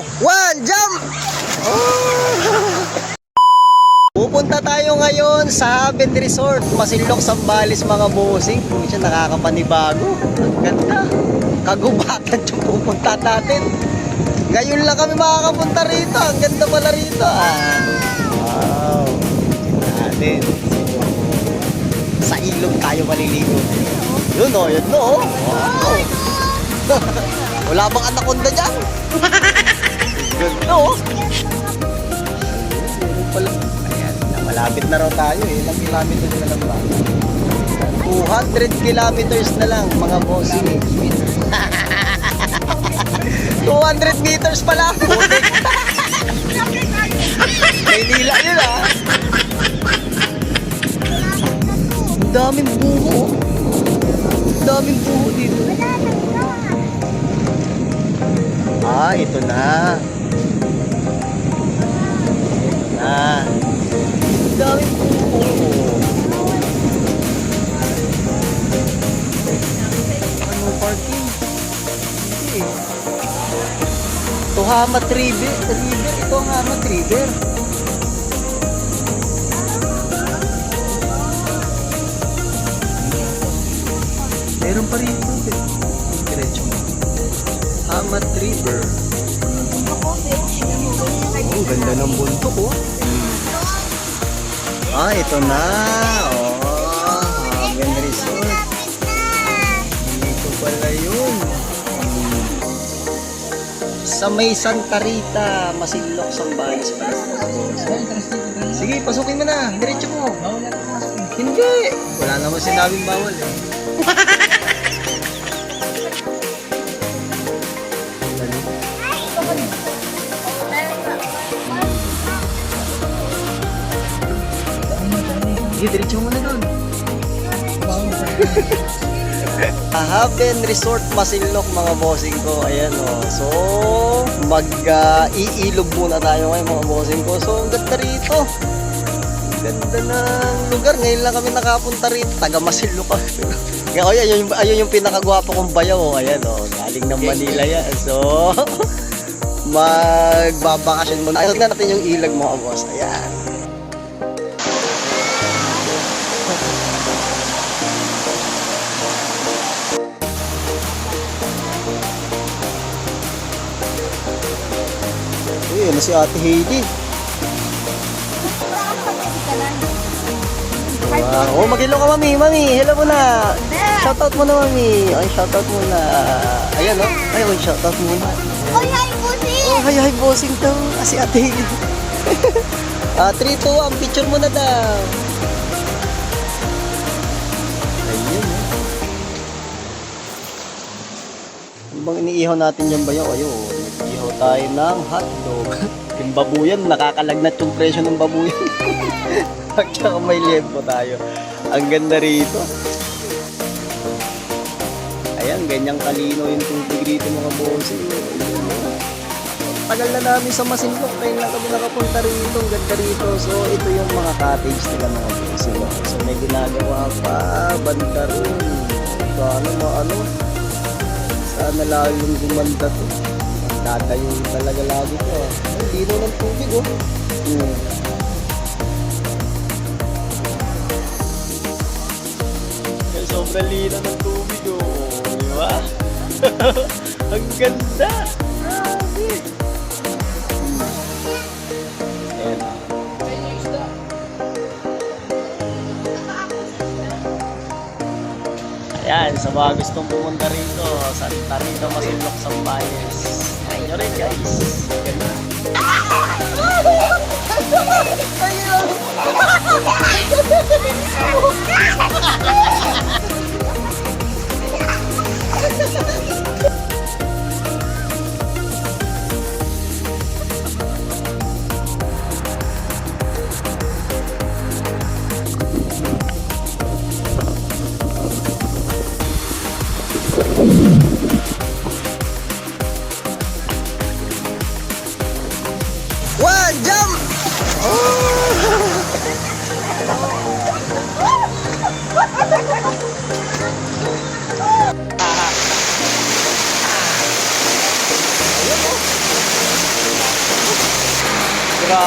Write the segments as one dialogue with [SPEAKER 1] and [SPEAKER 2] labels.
[SPEAKER 1] one, jump! Pupunta tayo ngayon sa Haven Resort, Masinloc, Zambales mga bossing. Kung siya nakakapanibago, ang ganda. Kagubatan yung pupunta natin. Ngayon lang kami makakapunta rito. Ang ganda pala rito. Wow. Natin. Sa ilog tayo maliligo. Yun o, yun o. Wow. Wala bang anaconda dyan? Ganda o. Ayan, malapit na raw tayo eh. Ilang kilometers na lang ba? 200 kilometers na lang mga bossing. 200 meters pala. Maynila yun ah. Ang daming buho. Ang daming buho dito. Ito na. Ang daming buho. Ano parking? Hindi eh. Ito Hamat River. Ito ang Hamat River. Meron pa rin ito. Diretso mo. Hamat River. Oh, ganda ng buntok oh. Ito na. Haven Resort. Dito pala yun. Sa may Santa Rita, Masinloc, Zambales pala. Sige, pasukin mo na. Diretso mo. Hindi. Wala naman sinabing bawal eh. Sige, diretso mo na doon. Haven Resort Masinloc mga bossing ko. Ayan o. So, mag-iilog muna tayo ngayon mga bossing ko. So, ang ganda rito. Ang ganda ng lugar. Ngayon lang kami nakapunta rito. Taga Masinloc kami. Ayun yung pinakagwapo kong bayaw. Ayan o. Galing ng Manila yan. So, magbabakasyon muna. Ayun, tingnan natin yung ilag mga boss. Ayan. Ano si Ate Heidi? Mag-hello ka mami. Hello muna. Shoutout mo na mami. Ay, shoutout muna. Ayan o. Ayun, shoutout muna.
[SPEAKER 2] Hi bossing.
[SPEAKER 1] Hi bossing to. Si Ate Heidi. 3, 2, 1. Picture mo na daw. Ayun o. Ano bang iniihaw natin dyan ba yun? Ayun. Ihaw tayo ng hotdog. Yung babuyan, nakakalagnat yung presyo ng babuyan. Pagka may liempo tayo. Ang ganda rito. Ayan, ganyang kalino yung tubig rito mga bossing. Tagal na namin sa Masinloc. Kaya lang kami nakapunta rito. Ang ganda rito. So, ito yung mga cottage nila mga bossing. So, may ginagawa pa. Banda rin. Sana laging gumanda to. Tatayo talaga lagi ko. Ang dino ng tubig oh. Sobrang lino ng tubig oh. Di ba? Ang ganda. Grabe. Ayan. Ayan, sa mga gustong pumunta rito, Santa Rita, Masinloc, Zambales. Try nyo rin guys. Ganda. One, jump!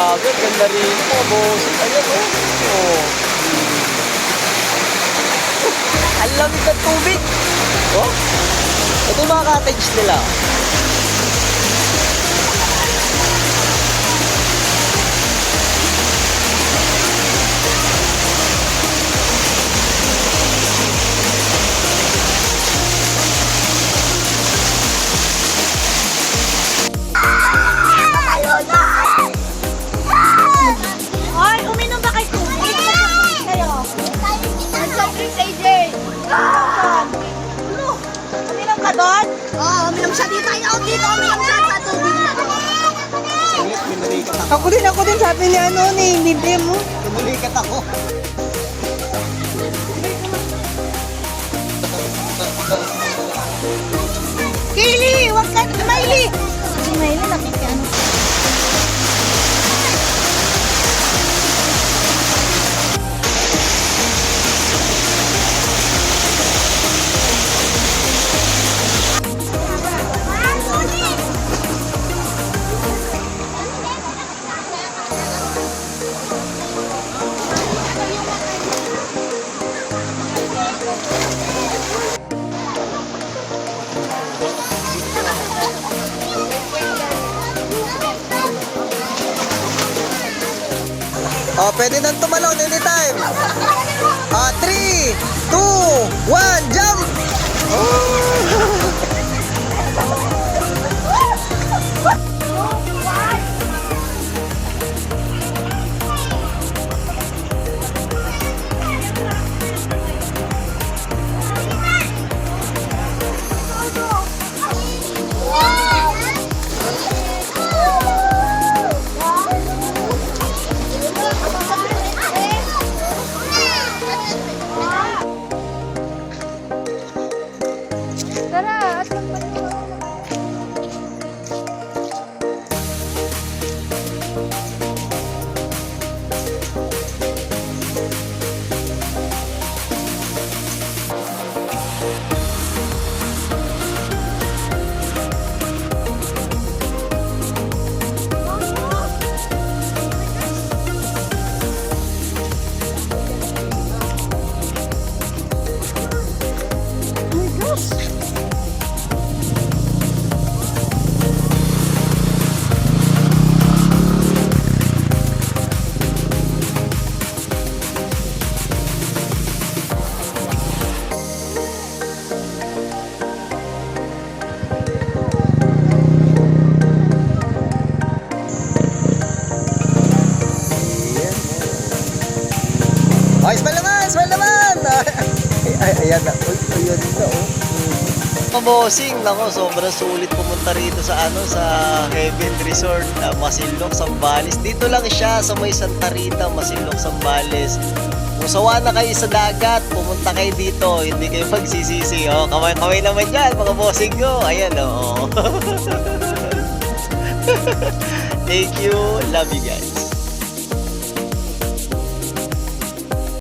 [SPEAKER 1] dagat. Ganda rin mga bossing. Ayan o. Oh. Ang lamig ng tubig. Oh. Ito yung mga cottage nila.
[SPEAKER 2] Ay, uminom ba kayo tubig? Kayo. Soft drinks, AJ. Ano? Uminom ka doon?
[SPEAKER 3] Oo, uminom siya dito. Ay, dito, uminom siya sa tubig.
[SPEAKER 2] Ako din, sabi ni hindi mo.
[SPEAKER 1] Tumulikat ako.
[SPEAKER 2] Kaylee, wag ka, Miley. Si Miley, nakikiano.
[SPEAKER 1] Oh, pwede nang tumalon anytime. 3, 2, 1, jump!
[SPEAKER 2] Tara, at
[SPEAKER 1] Ay, smile naman! Smile naman! Ayan na. Ayan na, oh. Bossing, nako, sobrang sulit pumunta rito sa sa Heaven Resort, Masinloc, Zambales. Dito lang siya sa may Santa Rita, Masinloc, Zambales. Kung sawa na kayo sa dagat, pumunta kayo dito, hindi kayo magsisisi. Oh, kamay-kamay naman yan, mga bossing ko. Ayan, oh. Thank you. Love you guys.